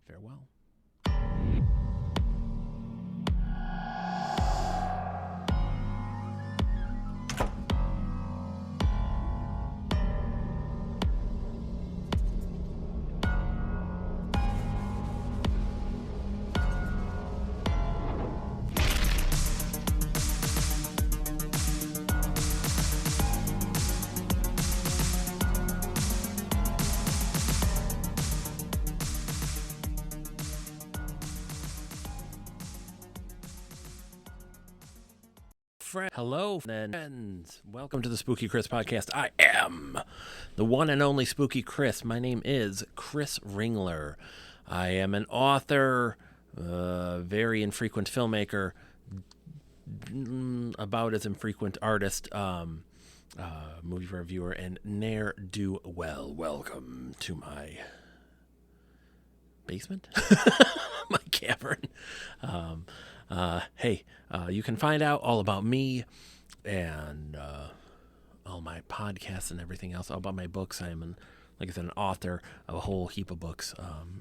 Farewell. Hello, friends. Welcome to the Spooky Chris podcast. I am the one and only Spooky Chris. My name is Chris Ringler. I am an author, very infrequent filmmaker, about as infrequent artist, movie reviewer, and ne'er-do-well. Welcome to my basement, my cavern. Hey, you can find out all about me and all my podcasts and everything else, all about my books. I am, like I said, an author of a whole heap of books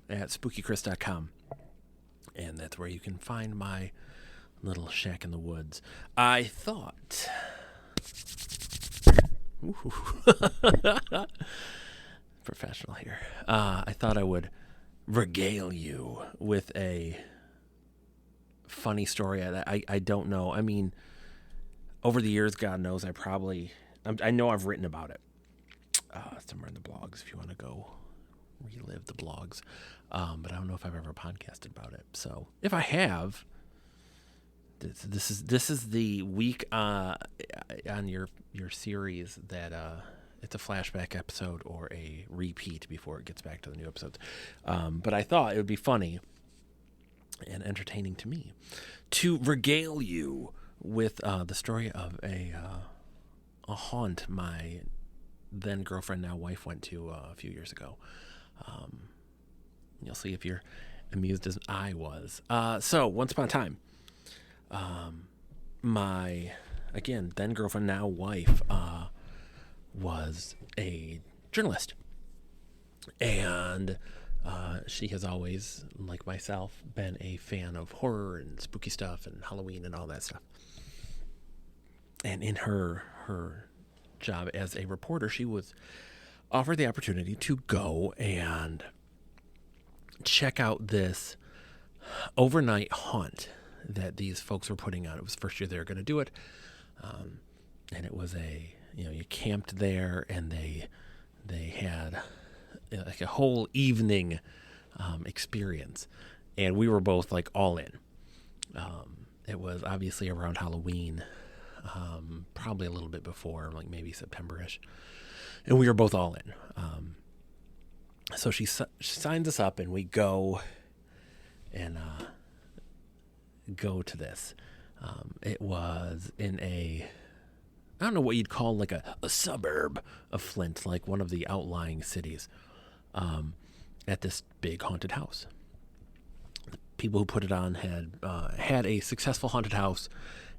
at spookychris.com. And that's where you can find my little shack in the woods. I thought... Professional here. I thought I would regale you with a funny story. I don't know. I mean, over the years, God knows, I know I've written about it somewhere in the blogs if you want to go relive the blogs. But I don't know if I've ever podcasted about it. So if I have, this is the week on your series that it's a flashback episode or a repeat before it gets back to the new episodes. But I thought it would be funny and entertaining to me to regale you with the story of a haunt my then girlfriend, now wife, went to a few years ago. You'll see if you're amused as I was. So once upon a time, my, again, then girlfriend, now wife, was a journalist, and she has always, like myself, been a fan of horror and spooky stuff and Halloween and all that stuff. And in her job as a reporter, she was offered the opportunity to go and check out this overnight haunt that these folks were putting on. It was the first year they were going to do it. And it was you camped there, and they had like a whole evening experience, and we were both like all in. It was obviously around Halloween, probably a little bit before, like maybe September-ish, and we were both all in. So she signs us up, and we go and go to this. It was in I don't know what you'd call like a suburb of Flint, like one of the outlying cities, at this big haunted house. The people who put it on had a successful haunted house,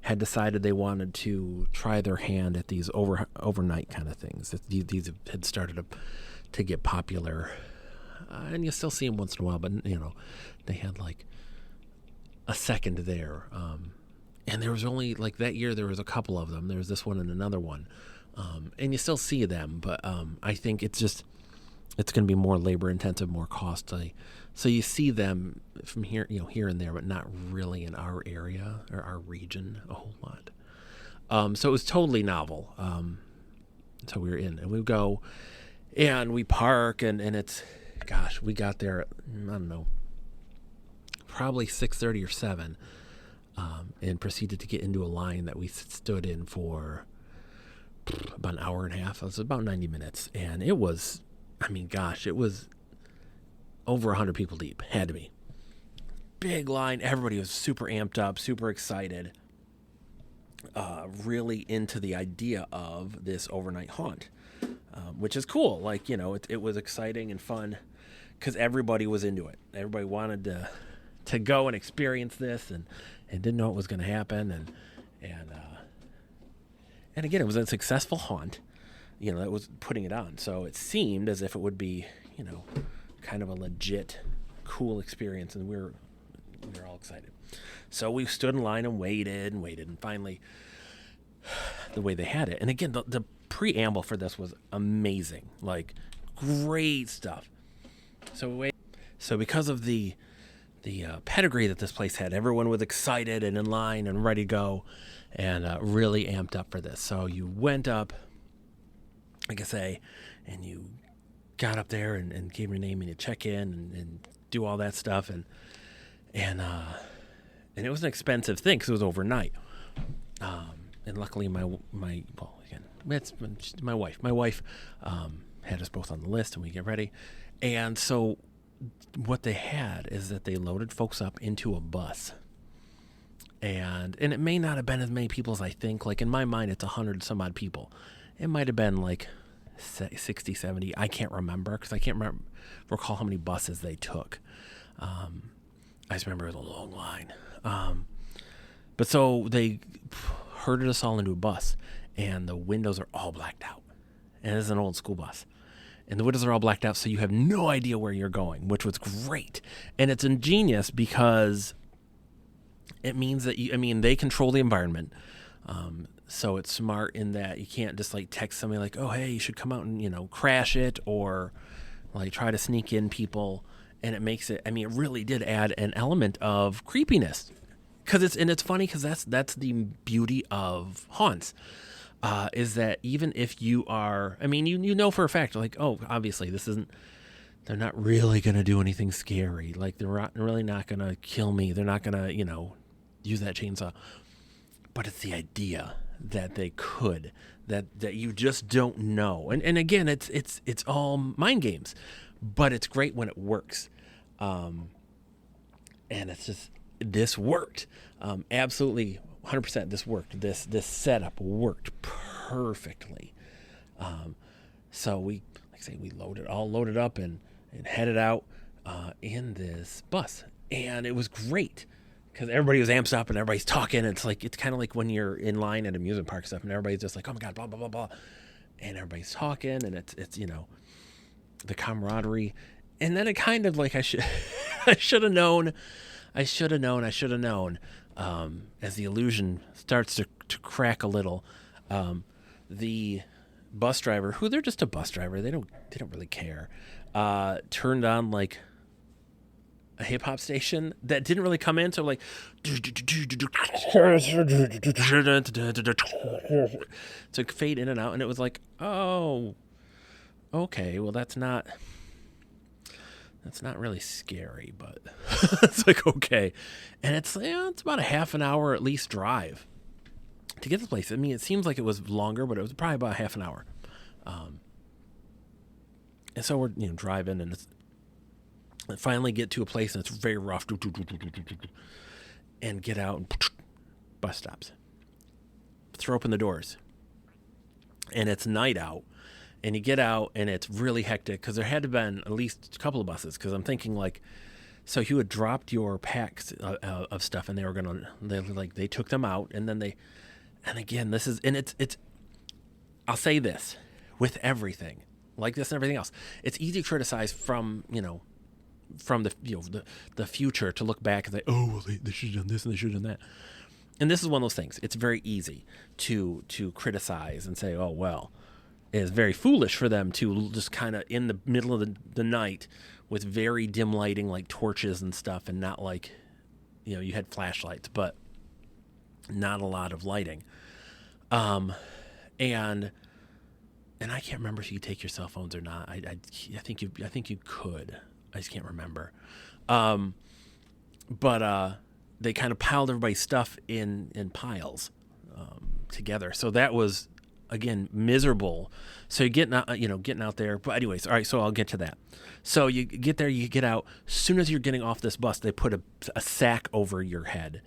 had decided they wanted to try their hand at these overnight kind of things. These had started to get popular, and you still see them once in a while, but they had like a second there. And there was only, like, that year there was a couple of them. There was this one and another one. And you still see them, but I think it's going to be more labor intensive, more costly. So you see them from here, here and there, but not really in our area or our region a whole lot. So it was totally novel. So we were in, and we go, and we park, and it's, gosh, we got there at, I don't know, probably 6:30 or 7. And proceeded to get into a line that we stood in for about an hour and a half. It was about 90 minutes. And it was, it was over 100 people deep. Had to be. Big line. Everybody was super amped up, super excited. Really into the idea of this overnight haunt, which is cool. Like, it was exciting and fun because everybody was into it. Everybody wanted to go and experience this and didn't know what was going to happen. And again, it was a successful haunt, that was putting it on. So it seemed as if it would be, kind of a legit cool experience, and we were all excited. So we stood in line and waited, and finally, the way they had it. And again, the preamble for this was amazing, like great stuff. So because of the pedigree that this place had, everyone was excited and in line and ready to go, and really amped up for this. So you went up, like I say, and you got up there and gave your name and you check in and do all that stuff, and it was an expensive thing because it was overnight. And luckily, my wife had us both on the list, and we get ready. And so, what they had is that they loaded folks up into a bus, and it may not have been as many people as I think. Like in my mind, it's 100 some odd people. It might have been like 60, 70. I can't remember because I can't recall how many buses they took. I just remember it was a long line. But so they herded us all into a bus, and the windows are all blacked out. And it's an old school bus. And the windows are all blacked out, so you have no idea where you're going, which was great. And it's ingenious because it means that they control the environment. So it's smart in that you can't just like text somebody like, oh, hey, you should come out and, crash it, or like try to sneak in people. And it makes it, it really did add an element of creepiness. It's funny because that's the beauty of haunts, is that even if you are, you know for a fact, like, oh, obviously they're not really going to do anything scary. Like they're really not going to kill me. They're not going to, use that chainsaw. But it's the idea that they could, that you just don't know. And again, it's all mind games, but it's great when it works. And it's just, this worked. Absolutely 100% this worked. This setup worked perfectly. So we loaded up and headed out in this bus. And it was great because everybody was amped up and everybody's talking. It's kind of like when you're in line at amusement park stuff and everybody's just like, oh my God, blah, blah, blah, blah. And everybody's talking, and it's the camaraderie. And then it kind of like I should have known. As the illusion starts to crack a little, the bus driver, who they're just a bus driver, they don't really care, turned on like a hip hop station that didn't really come in, so like to fade in and out, and it was like, oh, okay, well that's not really scary, but it's like, okay. And it's about a half an hour at least drive to get to the place. It seems like it was longer, but it was probably about half an hour. And so we're driving, and finally get to a place, and it's very rough, and get out, and bus stops. Throw open the doors, and it's night out. And you get out, and it's really hectic because there had to have been at least a couple of buses. Because I'm thinking like, so you had dropped your packs of stuff, and they took them out, and then it's. I'll say this, with everything like this and everything else, it's easy to criticize from the future, to look back and say, oh, well, they should have done this and they should have done that. And this is one of those things. It's very easy to criticize and say, oh well. It's very foolish for them to just kind of in the middle of the night with very dim lighting, like torches and stuff, and not like, you had flashlights, but not a lot of lighting. And I can't remember if you could take your cell phones or not. I think you could. I just can't remember. But they kind of piled everybody's stuff in piles together. So that was, again, miserable. So you're getting out there. But anyways, all right, so I'll get to that. So you get there, you get out. As soon as you're getting off this bus, they put a sack over your head,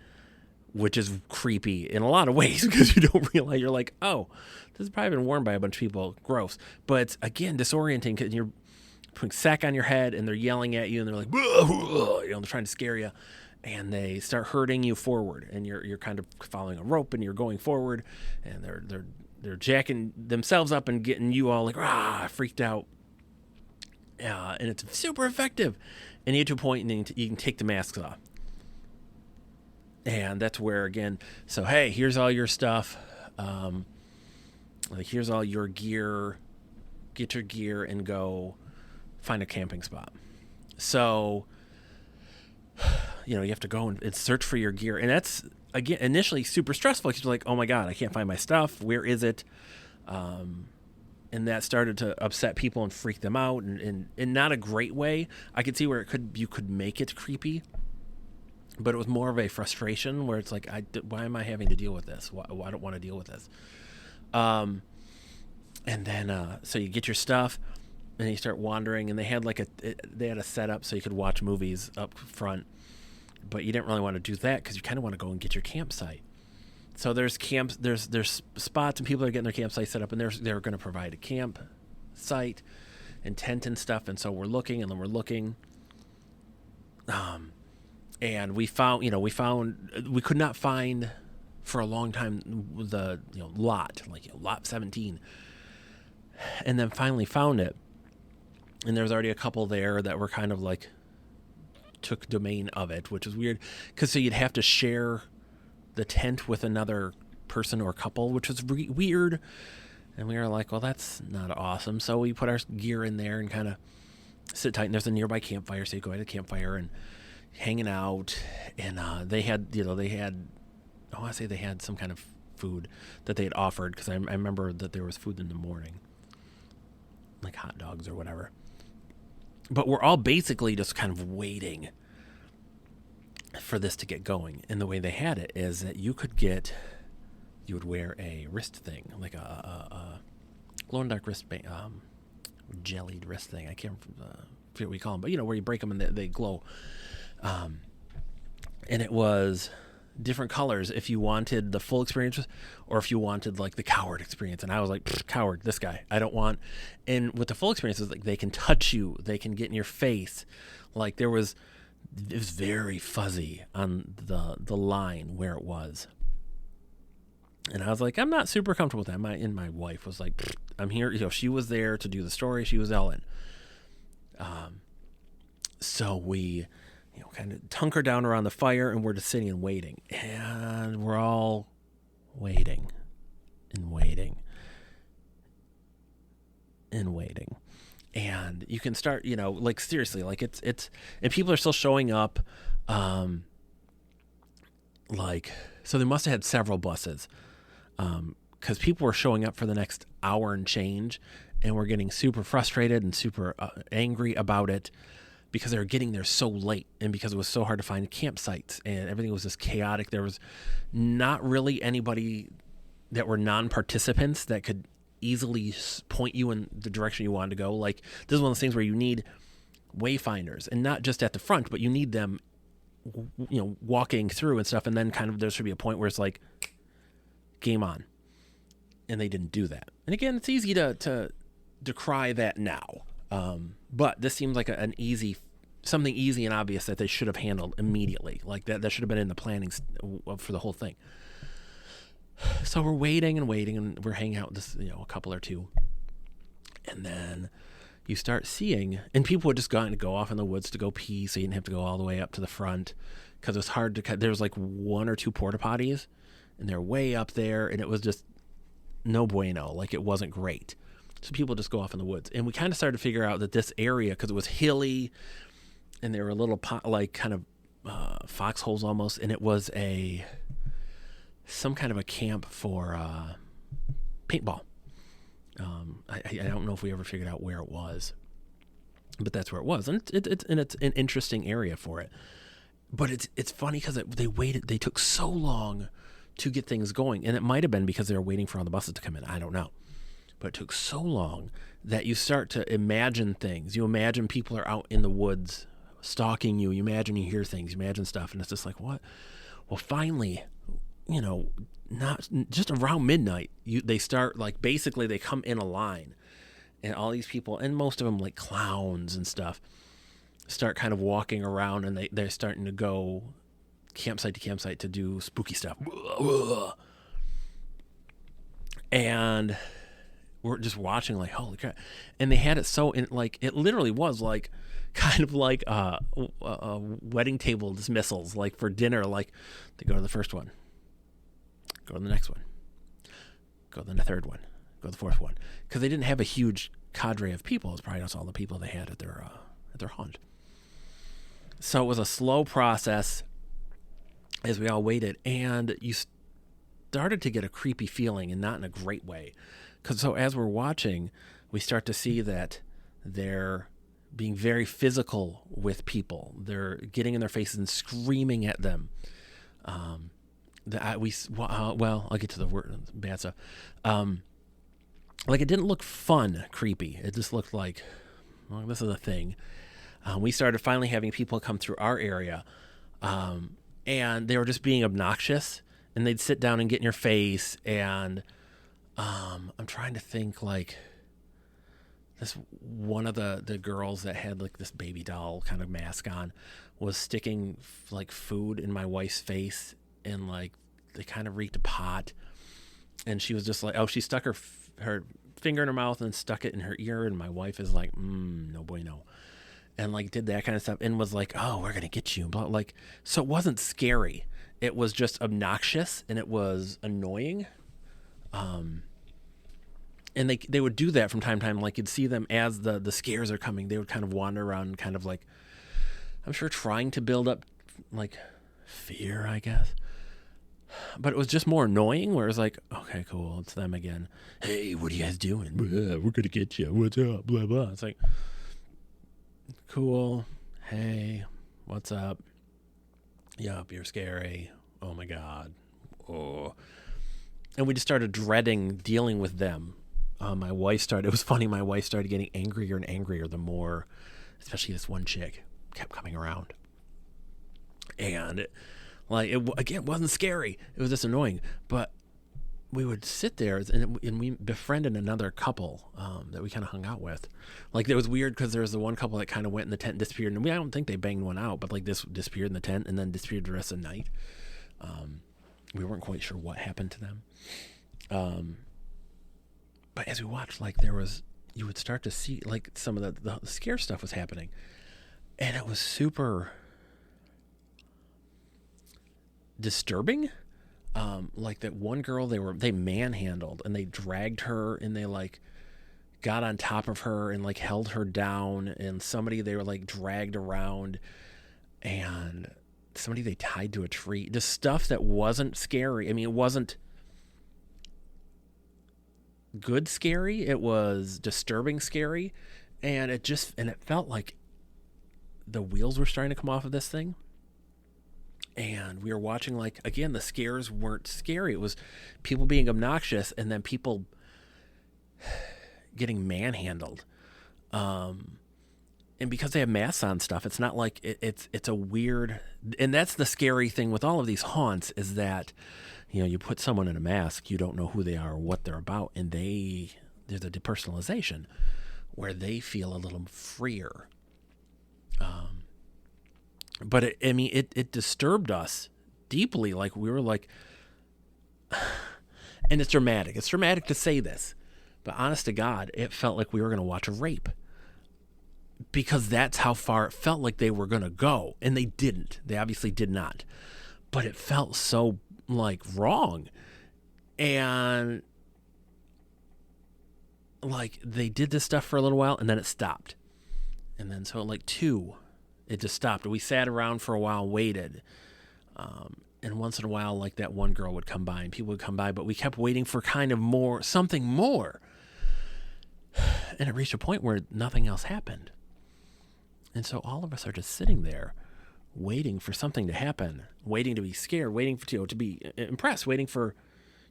which is creepy in a lot of ways because you don't realize, you're like, oh, this has probably been worn by a bunch of people. Gross. But it's, again, disorienting because you're putting a sack on your head and they're yelling at you and they're like, they're trying to scare you. And they start herding you forward, and you're kind of following a rope, and you're going forward, and they're jacking themselves up and getting you all like freaked out. And it's super effective. And you get to a point and you can take the masks off. And that's where, again, so hey, here's all your stuff. Like, here's all your gear. Get your gear and go find a camping spot. So, you have to go and search for your gear. And that's, again, initially super stressful because you're like, oh my God, I can't find my stuff. Where is it? And that started to upset people and freak them out in not a great way. I could see where you could make it creepy. But it was more of a frustration where it's like, why am I having to deal with this? Why I don't want to deal with this. And then, so you get your stuff, and you start wandering. And they had they had a setup so you could watch movies up front, but you didn't really want to do that because you kind of want to go and get your campsite. So there's camps, there's spots, and people are getting their campsite set up, and they're going to provide a campsite and tent and stuff. And so we're looking, and then we're looking. And we could not find for a long time the lot, lot 17. And then finally found it. And there was already a couple there that were kind of like took domain of it, which is weird. Because so you'd have to share the tent with another person or couple, which was weird. And we were like, well, that's not awesome. So we put our gear in there and kind of sit tight. And there's a nearby campfire, so you go to the campfire and hanging out, and they had I want to say they had some kind of food that they had offered, because I remember that there was food in the morning, like hot dogs or whatever. But we're all basically just kind of waiting for this to get going. And the way they had it is that you would wear a wrist thing, like a glow-in-the-dark wristband, jellied wrist thing. I can't forget what we call them, but where you break them and they glow. And it was different colors if you wanted the full experience or if you wanted like the coward experience. And I was like, coward, this guy, I don't want. And with the full experience, it's like they can touch you, they can get in your face. Like it was very fuzzy on the line where it was. And I was like, I'm not super comfortable with that. My wife was like, I'm here. She was there to do the story. She was Ellen. So we, kind of hunker down around the fire, and we're just sitting and waiting. And we're all waiting and waiting and waiting. And you can start, like seriously, like it's, and people are still showing up. So they must have had several buses. Because people were showing up for the next hour and change, and we're getting super frustrated and super angry about it because they were getting there so late, and because it was so hard to find campsites, and everything was just chaotic. There was not really anybody that were non-participants that could easily point you in the direction you wanted to go. Like, this is one of those things where you need wayfinders, and not just at the front, but you need them, walking through and stuff, and then kind of there should be a point where it's like, game on. And they didn't do that. And again, it's easy to decry that now. But this seems like something easy and obvious that they should have handled immediately. Like that should have been in the planning for the whole thing. So we're waiting and we're hanging out with this, a couple or two. And then you start seeing, and people would just go off in the woods to go pee, so you didn't have to go all the way up to the front, because it was hard to cut. There was like one or two porta potties, and they're way up there, and it was just no bueno. Like, it wasn't great. So people just go off in the woods. And we kind of started to figure out that this area, because it was hilly, and there were little kind of foxholes almost, and it was some kind of a camp for paintball. I don't know if we ever figured out where it was, but that's where it was. And it's an interesting area for it. But it's funny because they took so long to get things going. And it might have been because they were waiting for all the buses to come in. I don't know. But it took so long that you start to imagine things. You imagine people are out in the woods stalking you. You imagine you hear things. You imagine stuff. And it's just like, what? Well, finally, not just around midnight, they start, like, basically they come in a line. And all these people, and most of them like clowns and stuff, start kind of walking around, and they're starting to go campsite to campsite to do spooky stuff. And were just watching like, holy crap. And they had it so in like, it literally was like kind of like wedding table dismissals, like for dinner, like they go to the first one, go to the next one, go to the third one, go to the fourth one. Because they didn't have a huge cadre of people. It's probably just all the people they had at their haunt. So it was a slow process as we all waited, and you started to get a creepy feeling, and not in a great way. Because so as we're watching, we start to see that they're being very physical with people. They're getting in their faces and screaming at them. I'll get to the word bad stuff. Like it didn't look fun, creepy. It just looked like, well, this is a thing. We started finally having people come through our area, and they were just being obnoxious, and they'd sit down and get in your face. And I'm trying to think, like this one of the girls that had like this baby doll kind of mask on was sticking like food in my wife's face, and like they kind of reeked of pot. And she was just like, she stuck her finger in her mouth and stuck it in her ear. And my wife is like, no bueno. And like did that kind of stuff and was like, oh, we're going to get you. But like, so it wasn't scary. It was just obnoxious and it was annoying. And they would do that from time to time. Like you'd see them as the scares are coming. They would kind of wander around and kind of like, I'm sure trying to build up like fear, I guess. But it was just more annoying where it was like, okay, cool, it's them again. Hey, what are you guys doing? We're going to get you. What's up? Blah, blah. It's like, cool. Hey, what's up? Yup, you're scary. Oh, my God. Oh. And we just started dreading dealing with them. It was funny, my wife started getting angrier and angrier the more, especially this one chick kept coming around. And it wasn't scary. It was just annoying. But we would sit there and we befriended another couple that we kind of hung out with. Like it was weird because there was the one couple that kind of went in the tent and disappeared. And I don't think they banged one out, but like this disappeared in the tent and then disappeared the rest of the night. We weren't quite sure what happened to them. But as we watched, like you would start to see like some of the scare stuff was happening. And it was super disturbing. Like that one girl they manhandled and they dragged her and they like got on top of her and like held her down, and somebody they were like dragged around, and somebody they tied to a tree. Just stuff that wasn't scary. I mean, it wasn't good scary. It was disturbing scary, and it felt like the wheels were starting to come off of this thing. And we were watching, like, again, the scares weren't scary. It was people being obnoxious and then people getting manhandled. And because they have masks on stuff, it's not like it's a weird... And that's the scary thing with all of these haunts is that, you put someone in a mask, you don't know who they are or what they're about, and there's a depersonalization where they feel a little freer. But it disturbed us deeply. Like we were like, and it's dramatic. It's dramatic to say this, but honest to God, it felt like we were going to watch a rape because that's how far it felt like they were going to go. And they didn't. They obviously did not, but it felt so like wrong. And like they did this stuff for a little while and then it stopped. And then so like it just stopped. We sat around for a while, waited. And once in a while, like that one girl would come by and people would come by, but we kept waiting for kind of something more. And it reached a point where nothing else happened. And so all of us are just sitting there waiting for something to happen, waiting to be scared, waiting for to be impressed, waiting for,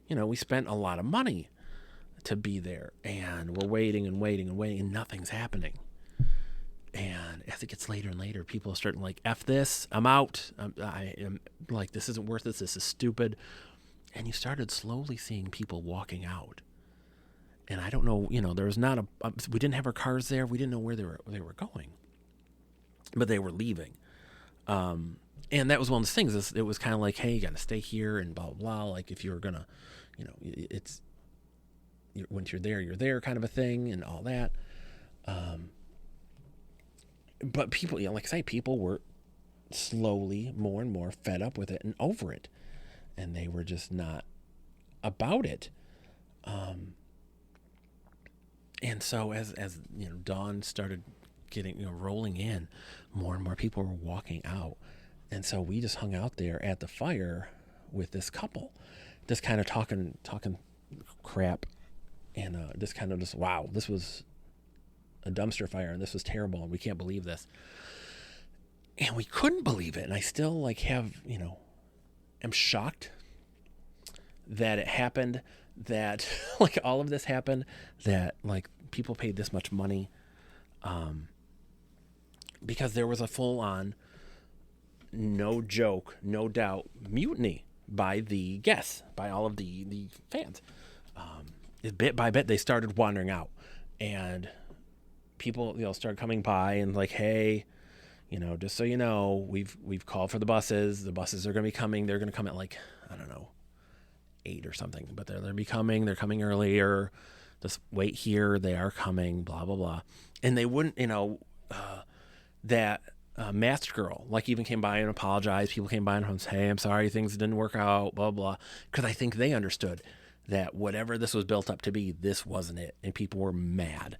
we spent a lot of money to be there, and we're waiting and waiting and waiting, and nothing's happening. And as it gets later and later, people are starting like, F this, I'm out. I am like, this isn't worth this. This is stupid. And you started slowly seeing people walking out. And I don't know, there was not we didn't have our cars there. We didn't know where they were going, but they were leaving. And that was one of the things. It was kind of like, hey, you got to stay here and blah, blah, blah. Like if you were going to, once you're there kind of a thing and all that. But people, like I say, people were slowly more and more fed up with it and over it, and they were just not about it. And so as dawn started getting rolling in, more and more people were walking out, and so we just hung out there at the fire with this couple, just kind of talking crap, and wow, this was a dumpster fire, and this was terrible, and we can't believe this. And we couldn't believe it, and I still am shocked that it happened, that all of this happened, that people paid this much money, because there was a full-on, no joke, no doubt, mutiny by the guests, by all of the fans. Bit by bit, they started wandering out, and people started coming by and hey, just so you know, we've called for the buses. The buses are going to be coming. They're going to come at I don't know, 8 or something, but they're coming. They're coming earlier. Just wait here. They are coming. Blah blah blah. And they wouldn't, that masked girl even came by and apologized. People came by and said, "Hey, I'm sorry, things didn't work out." Blah blah. Because I think they understood that whatever this was built up to be, this wasn't it, and people were mad,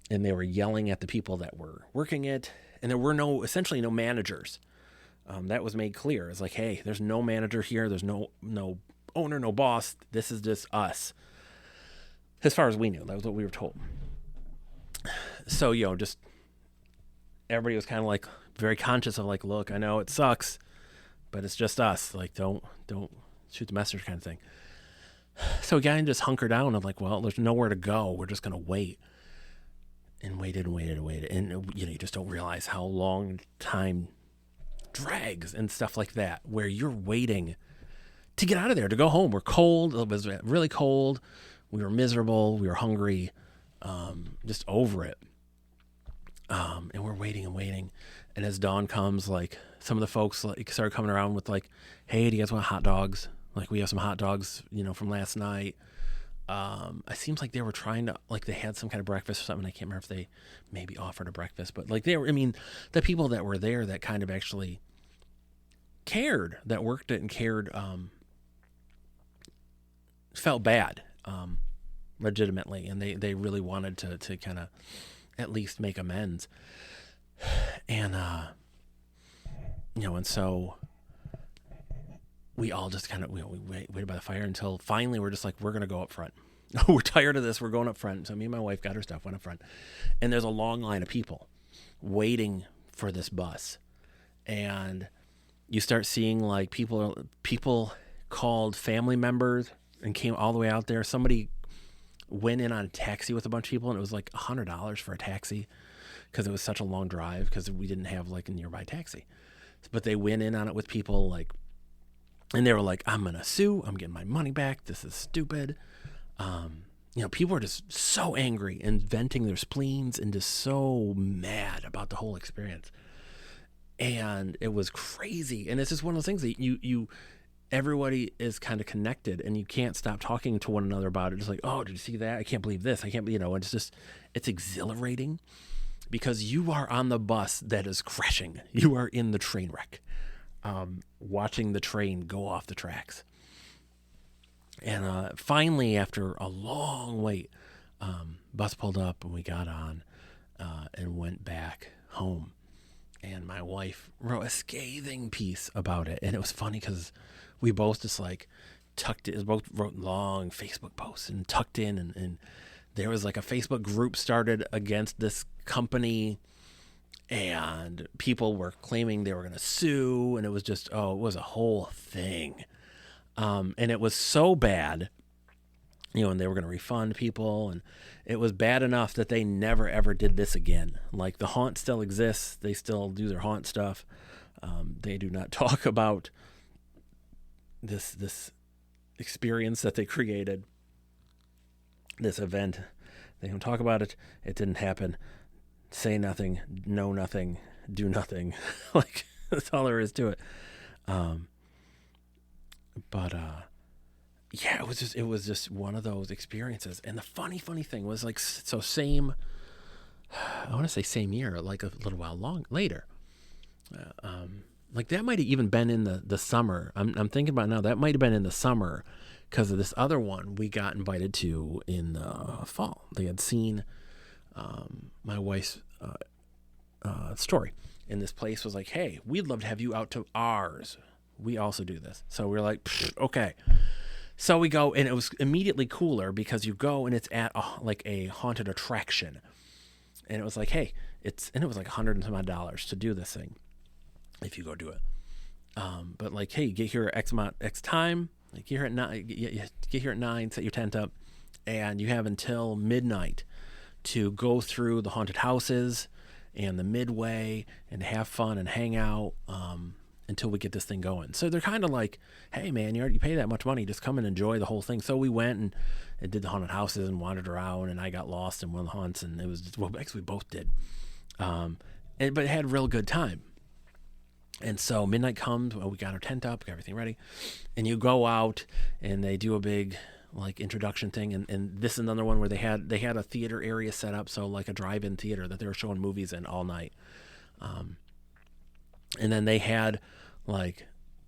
and they were yelling at the people that were working it. And there were essentially no managers. That was made clear. It's hey, there's no manager here. There's no owner, no boss. This is just us. As far as we knew, that was what we were told. So, just everybody was kind of very conscious of look, I know it sucks, but it's just us. Don't shoot the messenger kind of thing. So a guy just hunkered down of well, there's nowhere to go. We're just going to wait. And waited. And, you just don't realize how long time drags and stuff like that, where you're waiting to get out of there, to go home. We're cold. It was really cold. We were miserable. We were hungry, just over it. And we're waiting and waiting. And as dawn comes, some of the folks started coming around with hey, do you guys want hot dogs? We have some hot dogs, from last night. It seems like they were trying to, they had some kind of breakfast or something. I can't remember if they maybe offered a breakfast, but they were, the people that were there that kind of actually cared, that worked it and cared, felt bad, legitimately. And they really wanted to kind of at least make amends. And, and so we all just kind of we waited by the fire until finally we're just we're going to go up front. We're tired of this. We're going up front. So me and my wife got her stuff, went up front. And there's a long line of people waiting for this bus. And you start seeing people called family members and came all the way out there. Somebody went in on a taxi with a bunch of people, and it was $100 for a taxi because it was such a long drive, because we didn't have a nearby taxi. But they went in on it with people and they were I'm going to sue. I'm getting my money back. This is stupid. People were just so angry and venting their spleens and just so mad about the whole experience. And it was crazy. And it's just one of those things that everybody is kind of connected, and you can't stop talking to one another about it. Just oh, did you see that? I can't believe this. I can't believe, it's exhilarating because you are on the bus that is crashing. You are in the train wreck. Watching the train go off the tracks. And finally, after a long wait, bus pulled up and we got on and went back home. And my wife wrote a scathing piece about it. And it was funny because we both just both wrote long Facebook posts and tucked in. And there was a Facebook group started against this company. And people were claiming they were going to sue, and it was just, it was a whole thing. And it was so bad, and they were going to refund people, and it was bad enough that they never, ever did this again. The haunt still exists. They still do their haunt stuff. They do not talk about this experience that they created, this event. They don't talk about it. It didn't happen. Say nothing, know nothing, do nothing. That's all there is to it. But yeah, it was just one of those experiences. And the funny thing was like, so same, I want to say same year, like a little while long later. Like that might have even been in the summer. I'm thinking about it now. That might have been in the summer because of this other one we got invited to in the fall. They had seen my wife's story, and this place was like, "Hey, we'd love to have you out to ours. We also do this." So we're like, "Okay." So we go, and it was immediately cooler because you go and it's at like a haunted attraction, and it was like, "Hey, it was like $100 and some odd to do this thing if you go do it." But like, hey, get here at X time. Like get here at 9. Get here at 9. Set your tent up, and you have until midnight to go through the haunted houses and the midway and have fun and hang out until we get this thing going. So they're kind of like, hey man, you pay that much money, just come and enjoy the whole thing. So we went and did the haunted houses and wandered around, and I got lost in one of the haunts, and it was just, well, actually we both did. But it had a real good time. And so midnight comes, well, we got our tent up, got everything ready, and you go out and they do a big like introduction thing, and this is another one where they had a theater area set up, so like a drive-in theater that they were showing movies in all night. And then they had like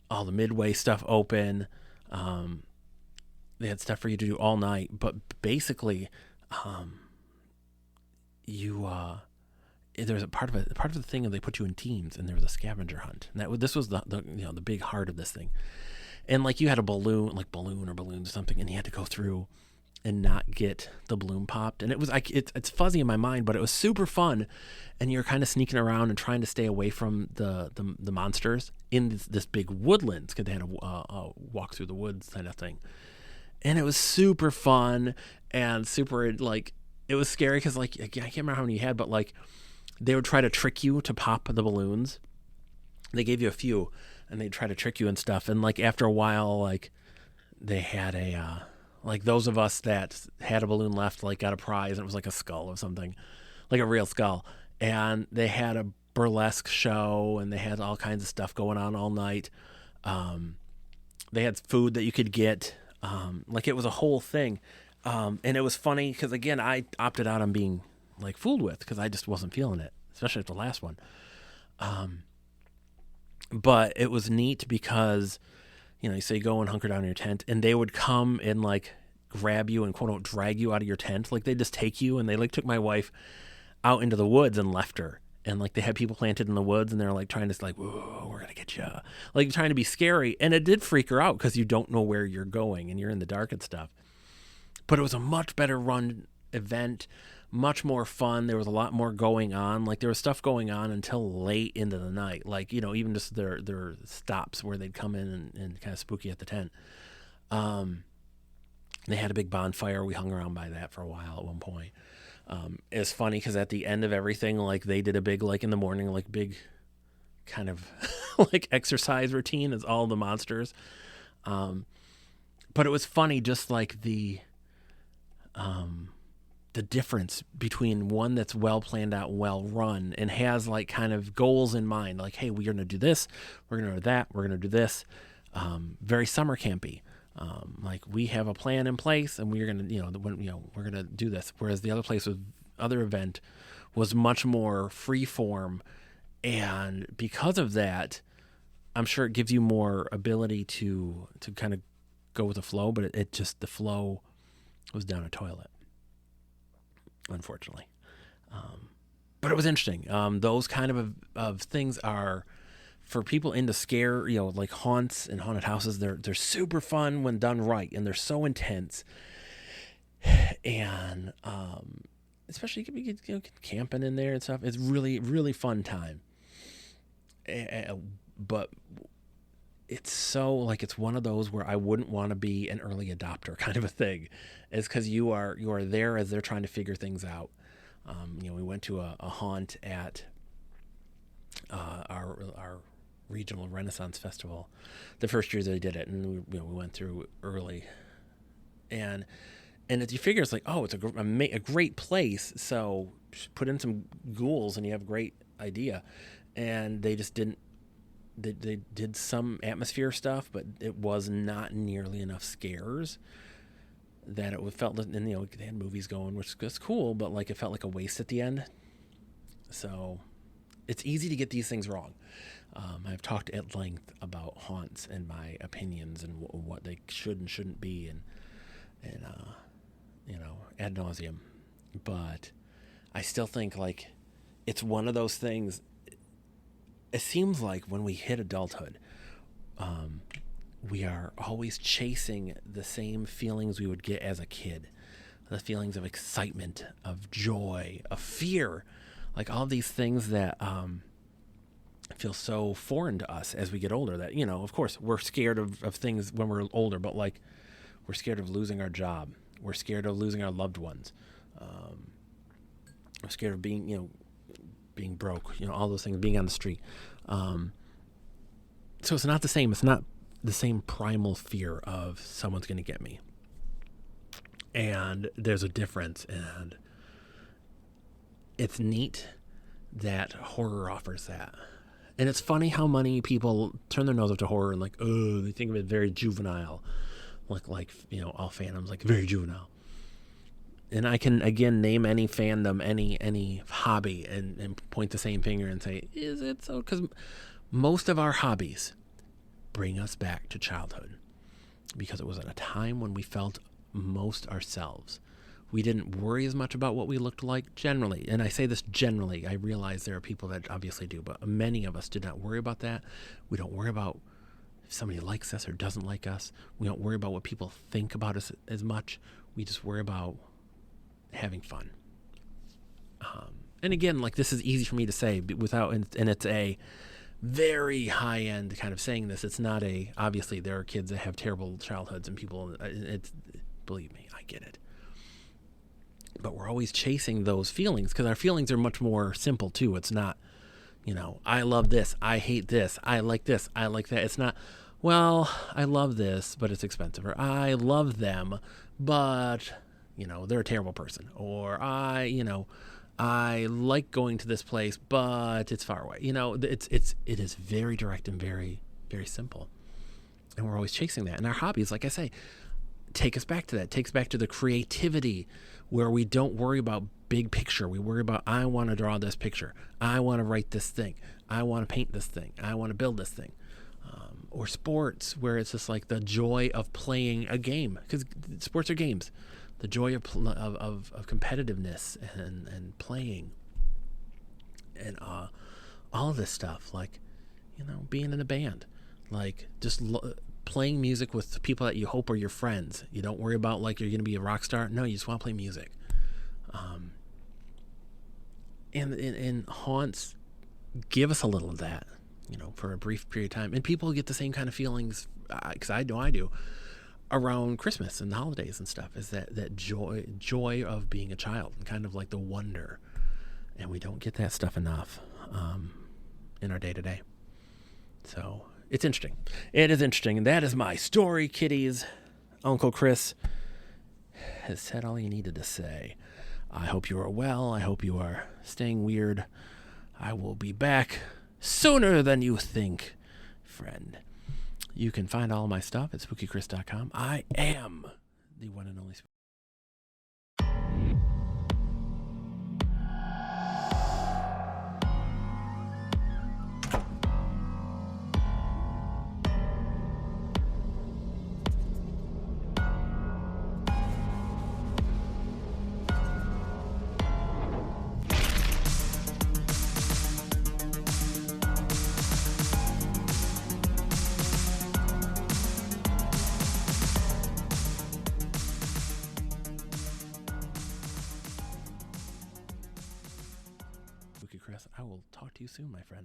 all the midway stuff open. They had stuff for you to do all night, but basically, there was a part of the thing, and they put you in teams, and there was a scavenger hunt. And this was the the big heart of this thing. And like you had a balloon or something, and you had to go through and not get the balloon popped. And it was like it's fuzzy in my mind, but it was super fun. And you're kind of sneaking around and trying to stay away from the monsters in this big woodlands, because they had a walk through the woods kind of thing. And it was super fun and super like it was scary because like I can't remember how many you had, but like they would try to trick you to pop the balloons. They gave you a few, and they'd try to trick you and stuff. And like after a while, like they had a like those of us that had a balloon left like got a prize, and it was like a skull or something, like a real skull. And they had a burlesque show, and they had all kinds of stuff going on all night. They had food that you could get. Like it was a whole thing. And it was funny because again, I opted out on being like fooled with because I just wasn't feeling it, especially at the last one. But it was neat because, you say you go and hunker down in your tent, and they would come and like grab you and quote unquote drag you out of your tent. Like they just take you, and they like took my wife out into the woods and left her. And like they had people planted in the woods, and they're like trying to like, whoa, we're gonna get you, like trying to be scary. And it did freak her out because you don't know where you're going and you're in the dark and stuff. But it was a much better run event, much more fun. There was a lot more going on. Like there was stuff going on until late into the night. Like, even just their stops where they'd come in and kind of spooky at the tent. They had a big bonfire. We hung around by that for a while at one point. It's funny because at the end of everything, like they did a big, like in the morning, like big kind of like exercise routine as all the monsters. But it was funny, just like the difference between one that's well planned out, well run, and has like kind of goals in mind. Like, hey, we're going to do this, we're going to do that, we're going to do this. Very summer campy. Like we have a plan in place, and we're going to, we're going to do this. Whereas the other event was much more free form. And because of that, I'm sure it gives you more ability to kind of go with the flow, but it just, the flow was down a toilet, unfortunately. But it was interesting. Those kind of things are for people into scare, like haunts and haunted houses. They're super fun when done right, and they're so intense. And especially you could be camping in there and stuff. It's really, really fun time. But it's so like it's one of those where I wouldn't want to be an early adopter kind of a thing, is because you are there as they're trying to figure things out. We went to a haunt at our regional Renaissance festival the first year they did it, and we went through early, and you figure it's like, oh, it's a great place, so put in some ghouls and you have a great idea. And they just didn't they did some atmosphere stuff, but it was not nearly enough scares that it felt. And they had movies going, which was cool, but like it felt like a waste at the end. So it's easy to get these things wrong. I've talked at length about haunts and my opinions and what they should and shouldn't be, and ad nauseum. But I still think like it's one of those things. It seems like when we hit adulthood, we are always chasing the same feelings we would get as a kid. The feelings of excitement, of joy, of fear, like all these things that feel so foreign to us as we get older that, of course, we're scared of things when we're older, but like we're scared of losing our job. We're scared of losing our loved ones. We're scared of being broke, all those things, being on the street. So it's not the same. It's not the same primal fear of someone's going to get me. And there's a difference, and it's neat that horror offers that. And it's funny how many people turn their nose up to horror and like, oh, they think of it very juvenile, like all fandoms, like very juvenile. And I can again name any fandom, any hobby, and point the same finger and say, is it so? Because most of our hobbies bring us back to childhood, because it was at a time when we felt most ourselves. We didn't worry as much about what we looked like generally. And I say this generally. I realize there are people that obviously do, but many of us did not worry about that. We don't worry about if somebody likes us or doesn't like us. We don't worry about what people think about us as much. We just worry about having fun. And again, like this is easy for me to say without, and it's a very high end kind of saying this. It's not obviously there are kids that have terrible childhoods and people, believe me, I get it. But we're always chasing those feelings because our feelings are much more simple too. It's not, I love this, I hate this, I like this, I like that. It's not, well, I love this, but it's expensive. Or I love them, but, they're a terrible person. Or I like going to this place, but it's far away. It is very direct and very, very simple. And we're always chasing that. And our hobbies, like I say, take us back to that. Takes back to the creativity where we don't worry about big picture. We worry about, I want to draw this picture. I want to write this thing. I want to paint this thing. I want to build this thing. Or sports where it's just like the joy of playing a game, because sports are games. The joy of competitiveness and playing and all of this stuff, like, being in a band, like just playing music with people that you hope are your friends. You don't worry about like you're going to be a rock star. No, you just want to play music. And haunts give us a little of that, for a brief period of time. And people get the same kind of feelings, because I know I do, around Christmas and the holidays and stuff, is that joy of being a child and kind of like the wonder. And we don't get that stuff enough in our day to day. So it's interesting. It is interesting. And that is my story, kiddies. Uncle Chris has said all he needed to say. I hope you are well. I hope you are staying weird. I will be back sooner than you think, friend. You can find all my stuff at spookychris.com. I am the one and only Spooky Chris. I will talk to you soon, my friend.